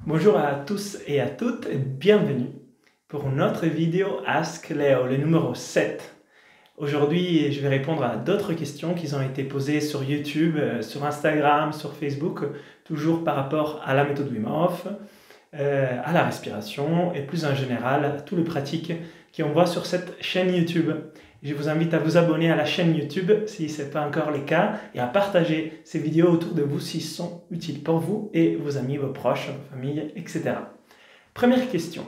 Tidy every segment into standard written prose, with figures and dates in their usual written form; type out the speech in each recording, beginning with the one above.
Bonjour à tous et à toutes et bienvenue pour notre vidéo Ask Léo, le numéro 7. Aujourd'hui, je vais répondre à d'autres questions qui ont été posées sur YouTube, sur Instagram, sur Facebook, toujours par rapport à la méthode Wim Hof, à la respiration et plus en général à toutes les pratiques qu'on voit sur cette chaîne YouTube. Je vous invite à vous abonner à la chaîne YouTube si ce n'est pas encore le cas et à partager ces vidéos autour de vous s'ils sont utiles pour vous et vos amis, vos proches, vos familles, etc. Première question.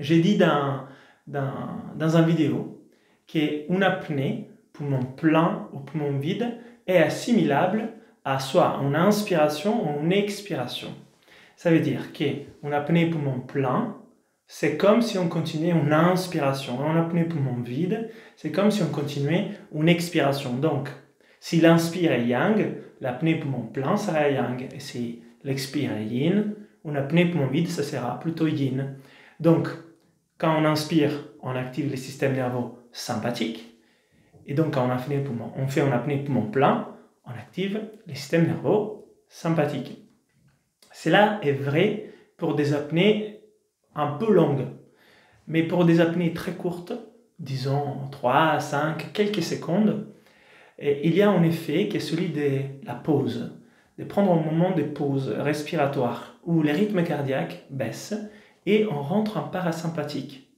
J'ai dit dans une vidéo qu'une apnée, poumon plein ou poumon vide, est assimilable à soit une inspiration ou une expiration. Ça veut dire qu'une apnée poumon plein, c'est comme si on continuait une inspiration. En apnée poumon vide, c'est comme si on continuait une expiration. Donc, si l'inspire est yang, l'apnée poumon plein sera yang. Et si l'expire est yin, une apnée poumon vide, ça sera plutôt yin. Donc, quand on inspire, on active le système nerveux sympathique. Et donc, quand on fait une apnée poumon plein, on active le système nerveux sympathique. Cela est vrai pour des apnées un peu longues, mais pour des apnées très courtes, disons 3, 5, quelques secondes, il y a un effet qui est celui de la pause, de prendre un moment de pause respiratoire où le rythme cardiaque baisse et on rentre en parasympathique.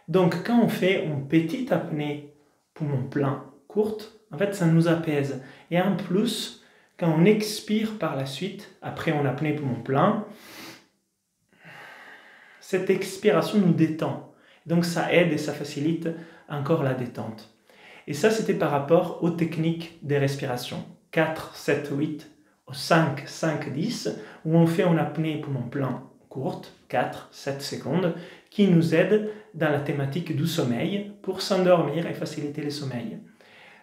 Donc quand on fait une petite apnée poumon plein courte, en fait ça nous apaise. Et en plus, quand on expire par la suite, après une apnée poumon plein, cette expiration nous détend. Donc ça aide et ça facilite encore la détente. Et ça, c'était par rapport aux techniques des respirations. 4, 7, 8, 5, 5, 10, où on fait une apnée poumon plein courte, 4, 7 secondes, qui nous aide dans la thématique du sommeil pour s'endormir et faciliter le sommeil.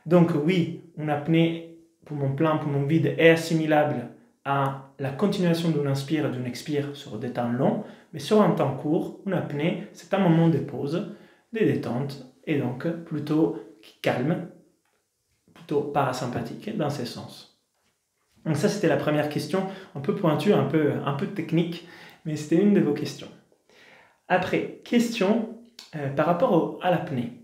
Donc oui, une apnée poumon plein, poumon vide est assimilable à la continuation d'une inspire et d'une expire sur des temps longs, mais sur un temps court, une apnée, c'est un moment de pause, de détente, et donc plutôt calme, plutôt parasympathique dans ce sens. Donc ça, c'était la première question, un peu pointue, un peu technique, mais c'était une de vos questions. Après, question par rapport à l'apnée.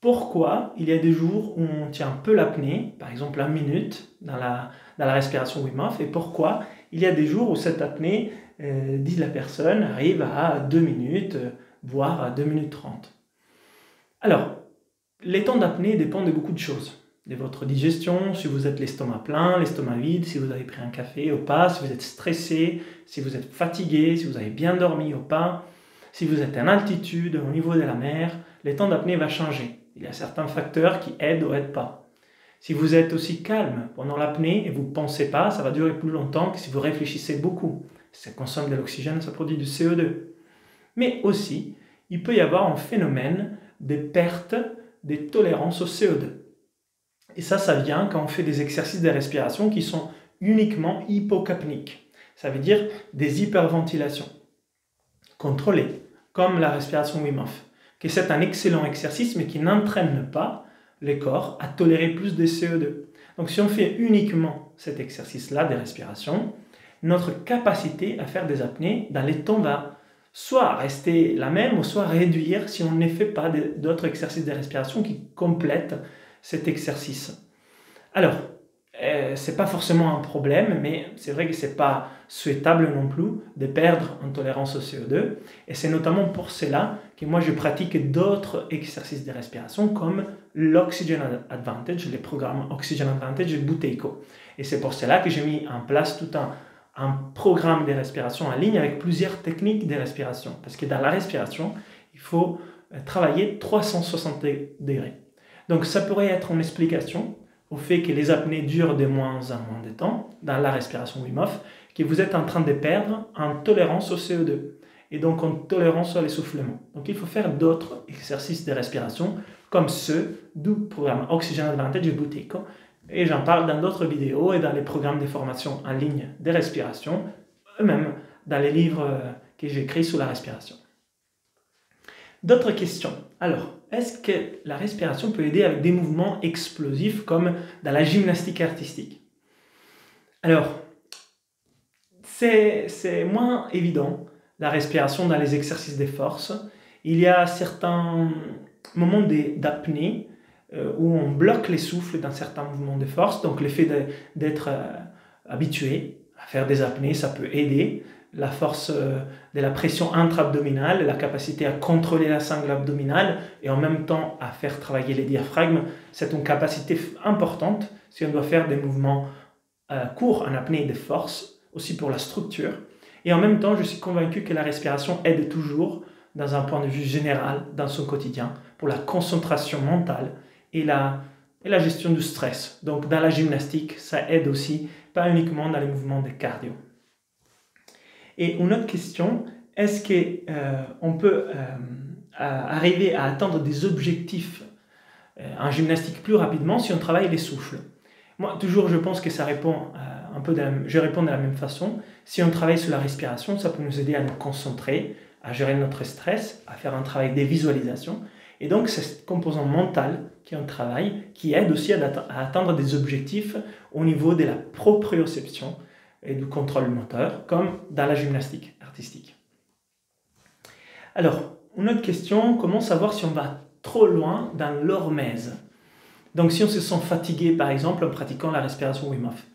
Pourquoi il y a des jours où on tient peu l'apnée, par exemple 1 minute dans la respiration Wim Hof, et pourquoi il y a des jours où cette apnée, dit la personne, arrive à 2 minutes, voire à 2 minutes 30. Alors, les temps d'apnée dépendent de beaucoup de choses. De votre digestion, si vous êtes l'estomac plein, l'estomac vide, si vous avez pris un café ou pas, si vous êtes stressé, si vous êtes fatigué, si vous avez bien dormi ou pas, si vous êtes en altitude, au niveau de la mer, les temps d'apnée vont changer. Il y a certains facteurs qui aident ou aident pas. Si vous êtes aussi calme pendant l'apnée et vous ne pensez pas, ça va durer plus longtemps que si vous réfléchissez beaucoup. Ça consomme de l'oxygène, ça produit du CO2. Mais aussi, il peut y avoir un phénomène de perte de tolérance au CO2. Et ça vient quand on fait des exercices de respiration qui sont uniquement hypocapniques. Ça veut dire des hyperventilations contrôlées, comme la respiration Wim Hof. Que c'est un excellent exercice, mais qui n'entraîne pas le corps à tolérer plus de CO2. Donc si on fait uniquement cet exercice-là de respiration, notre capacité à faire des apnées dans les temps va soit rester la même, ou soit réduire si on ne fait pas d'autres exercices de respiration qui complètent cet exercice. Alors, ce n'est pas forcément un problème, mais c'est vrai que ce n'est pas souhaitable non plus de perdre en tolérance au CO2. Et c'est notamment pour cela que moi je pratique d'autres exercices de respiration comme l'Oxygen Advantage, les programmes Oxygen Advantage et Buteyko. Et c'est pour cela que j'ai mis en place tout un programme de respiration en ligne avec plusieurs techniques de respiration. Parce que dans la respiration, il faut travailler 360 degrés. Donc ça pourrait être une explication au fait que les apnées durent de moins en moins de temps dans la respiration Wim Hof, que vous êtes en train de perdre en tolérance au CO2 et donc en tolérance à l'essoufflement. Donc il faut faire d'autres exercices de respiration comme ceux du programme Oxygen Advantage et Buteyko. Et j'en parle dans d'autres vidéos et dans les programmes de formation en ligne de respiration, eux-mêmes dans les livres que j'écris sur la respiration. D'autres questions. Alors, est-ce que la respiration peut aider avec des mouvements explosifs comme dans la gymnastique artistique? Alors, C'est moins évident, la respiration dans les exercices des forces. Il y a certains moments d'apnée où on bloque les souffles dans certains mouvements de force. Donc le fait d'être habitué à faire des apnées, ça peut aider. La force de la pression intra-abdominale, la capacité à contrôler la sangle abdominale et en même temps à faire travailler les diaphragmes, c'est une capacité importante si on doit faire des mouvements courts en apnée de force, aussi pour la structure. Et en même temps, je suis convaincu que la respiration aide toujours, dans un point de vue général, dans son quotidien, pour la concentration mentale et la gestion du stress. Donc dans la gymnastique, ça aide aussi, pas uniquement dans les mouvements de cardio. Et une autre question, est-ce qu'on peut arriver à atteindre des objectifs en gymnastique plus rapidement si on travaille les souffles? Moi, toujours, je pense que ça répond je réponds de la même façon. Si on travaille sur la respiration, ça peut nous aider à nous concentrer, à gérer notre stress, à faire un travail de visualisation. Et donc, c'est cette composante mentale qui est un travail qui aide aussi à atteindre des objectifs au niveau de la proprioception et du contrôle moteur, comme dans la gymnastique artistique. Alors, une autre question, comment savoir si on va trop loin dans l'hormèse? Donc, si on se sent fatigué, par exemple, en pratiquant la respiration Wim Hof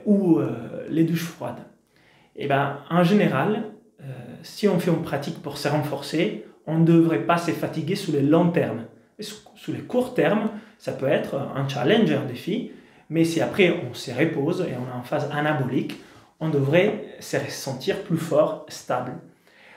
ou les douches froides, et ben, en général, si on fait une pratique pour se renforcer, on ne devrait pas se fatiguer sur le long terme. Sous les courts termes, ça peut être un challenge, un défi, mais si après on se repose et on est en phase anabolique, on devrait se sentir plus fort, stable.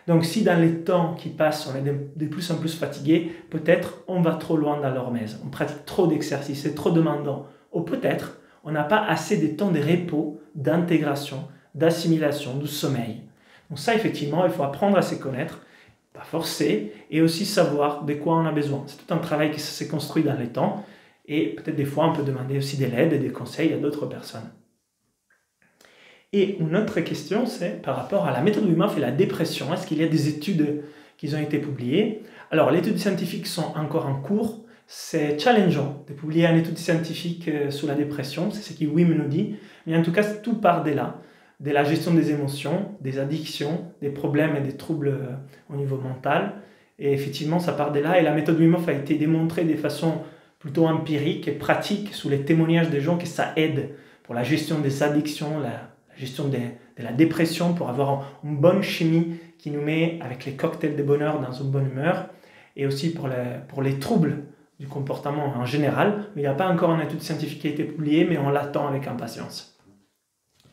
Donc si dans les temps qui passent, on est de plus en plus fatigué, peut-être on va trop loin dans l'hormèse, on pratique trop d'exercices, c'est trop demandant. Ou peut-être on n'a pas assez de temps de repos, d'intégration, d'assimilation, de sommeil. Donc ça, effectivement, il faut apprendre à se connaître, pas forcer, et aussi savoir de quoi on a besoin. C'est tout un travail qui s'est construit dans le temps, et peut-être des fois, on peut demander aussi de l'aide et des conseils à d'autres personnes. Et une autre question, c'est par rapport à la méthode Wim Hof et la dépression. Est-ce qu'il y a des études qui ont été publiées? Alors, les études scientifiques sont encore en cours. C'est challengeant de publier une étude scientifique sur la dépression, c'est ce que Wim nous dit. Mais en tout cas, tout part de là, de la gestion des émotions, des addictions, des problèmes et des troubles au niveau mental. Et effectivement, ça part de là. Et la méthode Wim Hof a été démontrée de façon plutôt empirique et pratique sous les témoignages des gens que ça aide pour la gestion des addictions, la gestion de la dépression, pour avoir une bonne chimie qui nous met avec les cocktails de bonheur dans une bonne humeur, et aussi pour les troubles du comportement en général. Mais il n'y a pas encore une étude scientifique qui a été publiée, mais on l'attend avec impatience.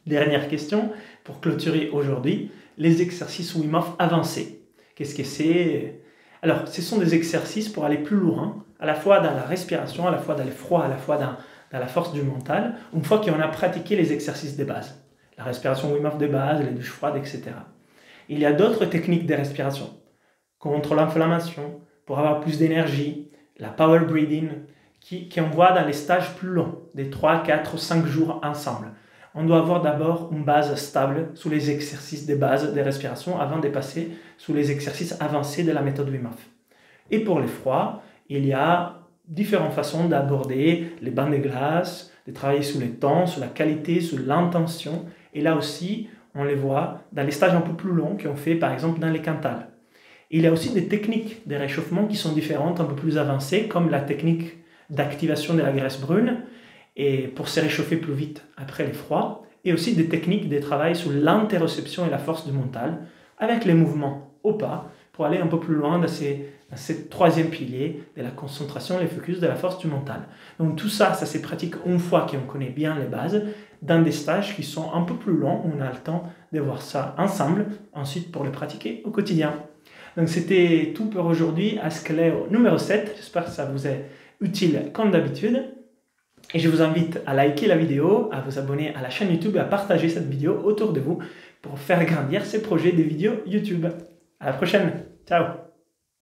Dernière question, pour clôturer aujourd'hui, les exercices Wim Hof avancés. Qu'est-ce que c'est? Alors, ce sont des exercices pour aller plus loin, à la fois dans la respiration, à la fois dans le froid, à la fois dans la force du mental, une fois qu'on a pratiqué les exercices de base. La respiration Wim Hof de base, les douches froides, etc. Il y a d'autres techniques de respiration, contre l'inflammation, pour avoir plus d'énergie, la power breathing, qui envoie dans les stages plus longs, des 3, 4, 5 jours ensemble. On doit avoir d'abord une base stable sous les exercices de base de respiration avant de passer sous les exercices avancés de la méthode Wim Hof. Et pour les froids, il y a différentes façons d'aborder les bains de glace, de travailler sur le temps, sur la qualité, sur l'intention. Et là aussi, on les voit dans les stages un peu plus longs qu'on fait par exemple dans les Cantal. Il y a aussi des techniques de réchauffement qui sont différentes, un peu plus avancées, comme la technique d'activation de la graisse brune, et pour se réchauffer plus vite après les froids, et aussi des techniques de travail sur l'interoception et la force du mental, avec les mouvements au pas, pour aller un peu plus loin dans ce troisième pilier de la concentration, le focus, de la force du mental. Donc tout ça, ça se pratique une fois qu'on connaît bien les bases, dans des stages qui sont un peu plus longs, on a le temps de voir ça ensemble, ensuite pour le pratiquer au quotidien. Donc c'était tout pour aujourd'hui, Ascléo numéro 7, j'espère que ça vous est utile comme d'habitude. Et je vous invite à liker la vidéo, à vous abonner à la chaîne YouTube et à partager cette vidéo autour de vous pour faire grandir ces projets de vidéos YouTube. À la prochaine, ciao!